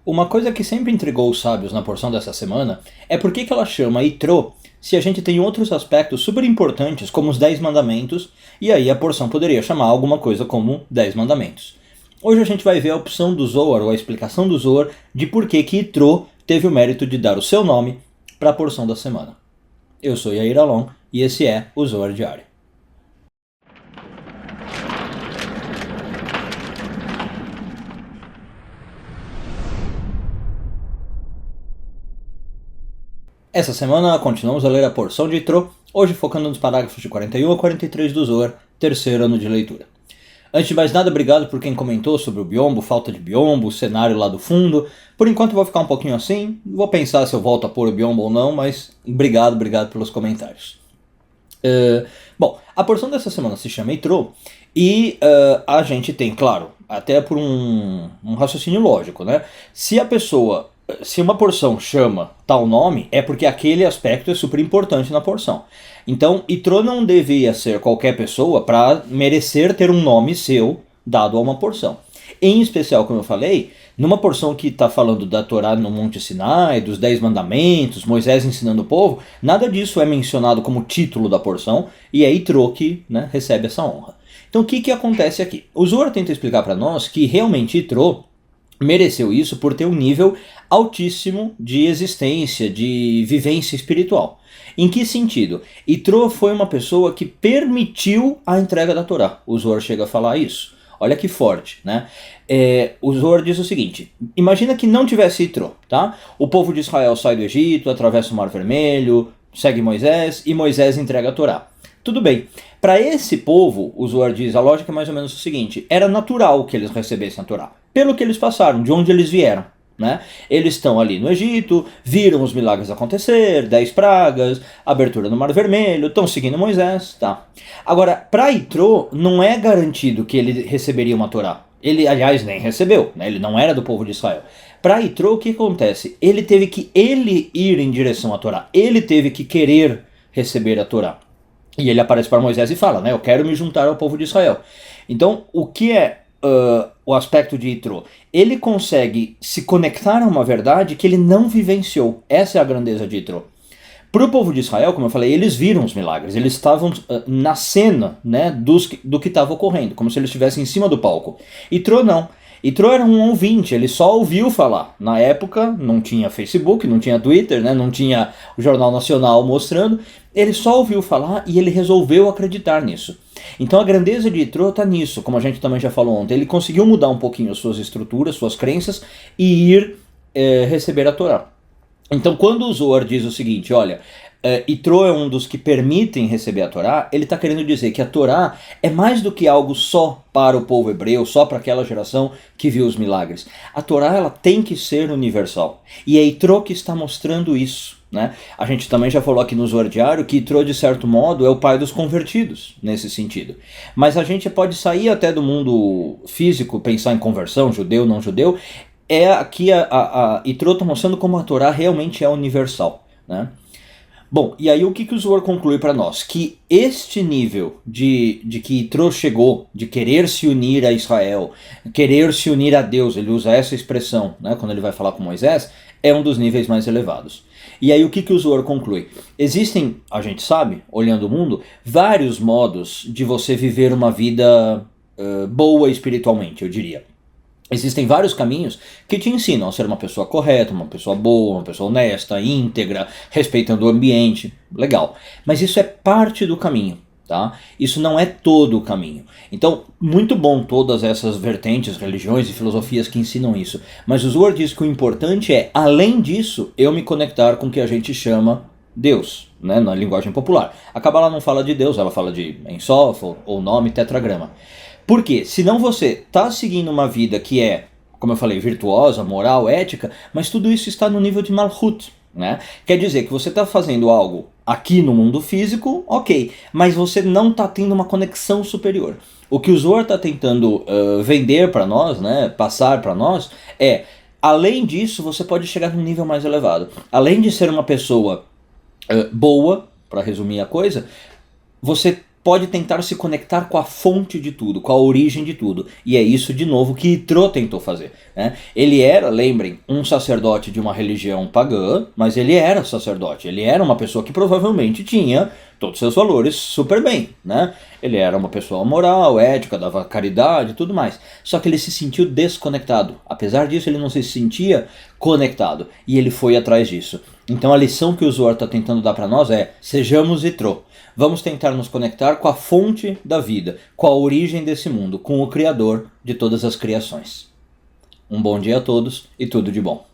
Uma coisa que sempre intrigou os sábios na porção dessa semana é por que ela chama Itrô se a gente tem outros aspectos super importantes como os 10 mandamentos, e aí a porção poderia chamar alguma coisa como 10 mandamentos. Hoje a gente vai ver a opção do Zohar, ou a explicação do Zohar, de por que Itrô teve o mérito de dar o seu nome para a porção da semana. Eu sou Yair Alon e esse é o Zohar Diário. Essa semana continuamos a ler a porção de Itrô, hoje focando nos parágrafos de 41 a 43 do Zohar, terceiro ano de leitura. Antes de mais nada, obrigado por quem comentou sobre o biombo, falta de biombo, o cenário lá do fundo. Por enquanto eu vou ficar um pouquinho assim, vou pensar se eu volto a pôr o biombo ou não, mas obrigado pelos comentários. Bom, a porção dessa semana se chama Itrô e a gente tem, claro, até por um raciocínio lógico, né? Se uma porção chama tal nome, é porque aquele aspecto é super importante na porção. Então, Itrô não devia ser qualquer pessoa para merecer ter um nome seu dado a uma porção. Em especial, como eu falei, numa porção que está falando da Torá no Monte Sinai, dos 10 mandamentos, Moisés ensinando o povo, nada disso é mencionado como título da porção, e é Itrô que, né, recebe essa honra. Então o que acontece aqui? O Zohar tenta explicar para nós que realmente Itrô mereceu isso por ter um nível altíssimo de existência, de vivência espiritual. Em que sentido? Itrô foi uma pessoa que permitiu a entrega da Torá. O Zohar chega a falar isso. Olha que forte, né? O Zohar diz o seguinte: imagina que não tivesse Itrô, tá? O povo de Israel sai do Egito, atravessa o Mar Vermelho, segue Moisés e Moisés entrega a Torá. Tudo bem. Para esse povo, o Zohar diz, a lógica é mais ou menos o seguinte: era natural que eles recebessem a Torá, pelo que eles passaram, de onde eles vieram. Né? Eles estão ali no Egito, viram os milagres acontecer, 10 pragas, abertura no Mar Vermelho, estão seguindo Moisés. Tá. Agora, para Itrô, não é garantido que ele receberia uma Torá. Ele, aliás, nem recebeu, né? Ele não era do povo de Israel. Para Itrô, o que acontece? Ele teve que ir em direção à Torá, ele teve que querer receber a Torá. E ele aparece para Moisés e fala, né? Eu quero me juntar ao povo de Israel. Então, o que é o aspecto de Itrô? Ele consegue se conectar a uma verdade que ele não vivenciou. Essa é a grandeza de Itrô. Para o povo de Israel, como eu falei, eles viram os milagres. Eles estavam na cena, né, do que estava ocorrendo, como se eles estivessem em cima do palco. Itrô não. Itrô era um ouvinte, ele só ouviu falar. Na época não tinha Facebook, não tinha Twitter, né, não tinha o Jornal Nacional mostrando. Ele só ouviu falar e ele resolveu acreditar nisso. Então a grandeza de Itrô está nisso, como a gente também já falou ontem. Ele conseguiu mudar um pouquinho suas estruturas, suas crenças e ir receber a Torá. Então quando o Zohar diz o seguinte, olha, Itrô é um dos que permitem receber a Torá, ele está querendo dizer que a Torá é mais do que algo só para o povo hebreu, só para aquela geração que viu os milagres. A Torá ela tem que ser universal. E é Itrô que está mostrando isso. Né? A gente também já falou aqui no Zohar Diário que Itrô, de certo modo, é o pai dos convertidos, nesse sentido. Mas a gente pode sair até do mundo físico, pensar em conversão, judeu, não judeu. Aqui a Itrô está mostrando como a Torá realmente é universal. Né? Bom, e aí o que o Zohar conclui para nós? Que este nível de que Itrô chegou, de querer se unir a Israel, querer se unir a Deus, ele usa essa expressão, né, quando ele vai falar com Moisés, é um dos níveis mais elevados. E aí o que o Zohar conclui? Existem, a gente sabe, olhando o mundo, vários modos de você viver uma vida boa espiritualmente, eu diria. Existem vários caminhos que te ensinam a ser uma pessoa correta, uma pessoa boa, uma pessoa honesta, íntegra, respeitando o ambiente. Legal. Mas isso é parte do caminho, tá? Isso não é todo o caminho. Então, muito bom todas essas vertentes, religiões e filosofias que ensinam isso. Mas o Zohar diz que o importante é, além disso, eu me conectar com o que a gente chama Deus, né, na linguagem popular. A Kabbalah não fala de Deus, ela fala de Ein Sof ou nome tetragrama. Por quê? Senão você está seguindo uma vida que é, como eu falei, virtuosa, moral, ética, mas tudo isso está no nível de Malchut. Né? Quer dizer que você está fazendo algo aqui no mundo físico, ok, mas você não está tendo uma conexão superior. O que o Zohar está tentando vender para nós, né, passar para nós, é, além disso, você pode chegar num nível mais elevado. Além de ser uma pessoa boa, para resumir a coisa, você pode tentar se conectar com a fonte de tudo, com a origem de tudo. E é isso, de novo, que Yitro tentou fazer, né? Ele era, lembrem, um sacerdote de uma religião pagã, mas ele era sacerdote. Ele era uma pessoa que provavelmente tinha todos os seus valores super bem, né? Ele era uma pessoa moral, ética, dava caridade e tudo mais. Só que ele se sentiu desconectado. Apesar disso, ele não se sentia conectado. E ele foi atrás disso. Então a lição que o Zohar está tentando dar para nós é: sejamos Yitro. Vamos tentar nos conectar com a fonte da vida, com a origem desse mundo, com o Criador de todas as criações. Um bom dia a todos e tudo de bom.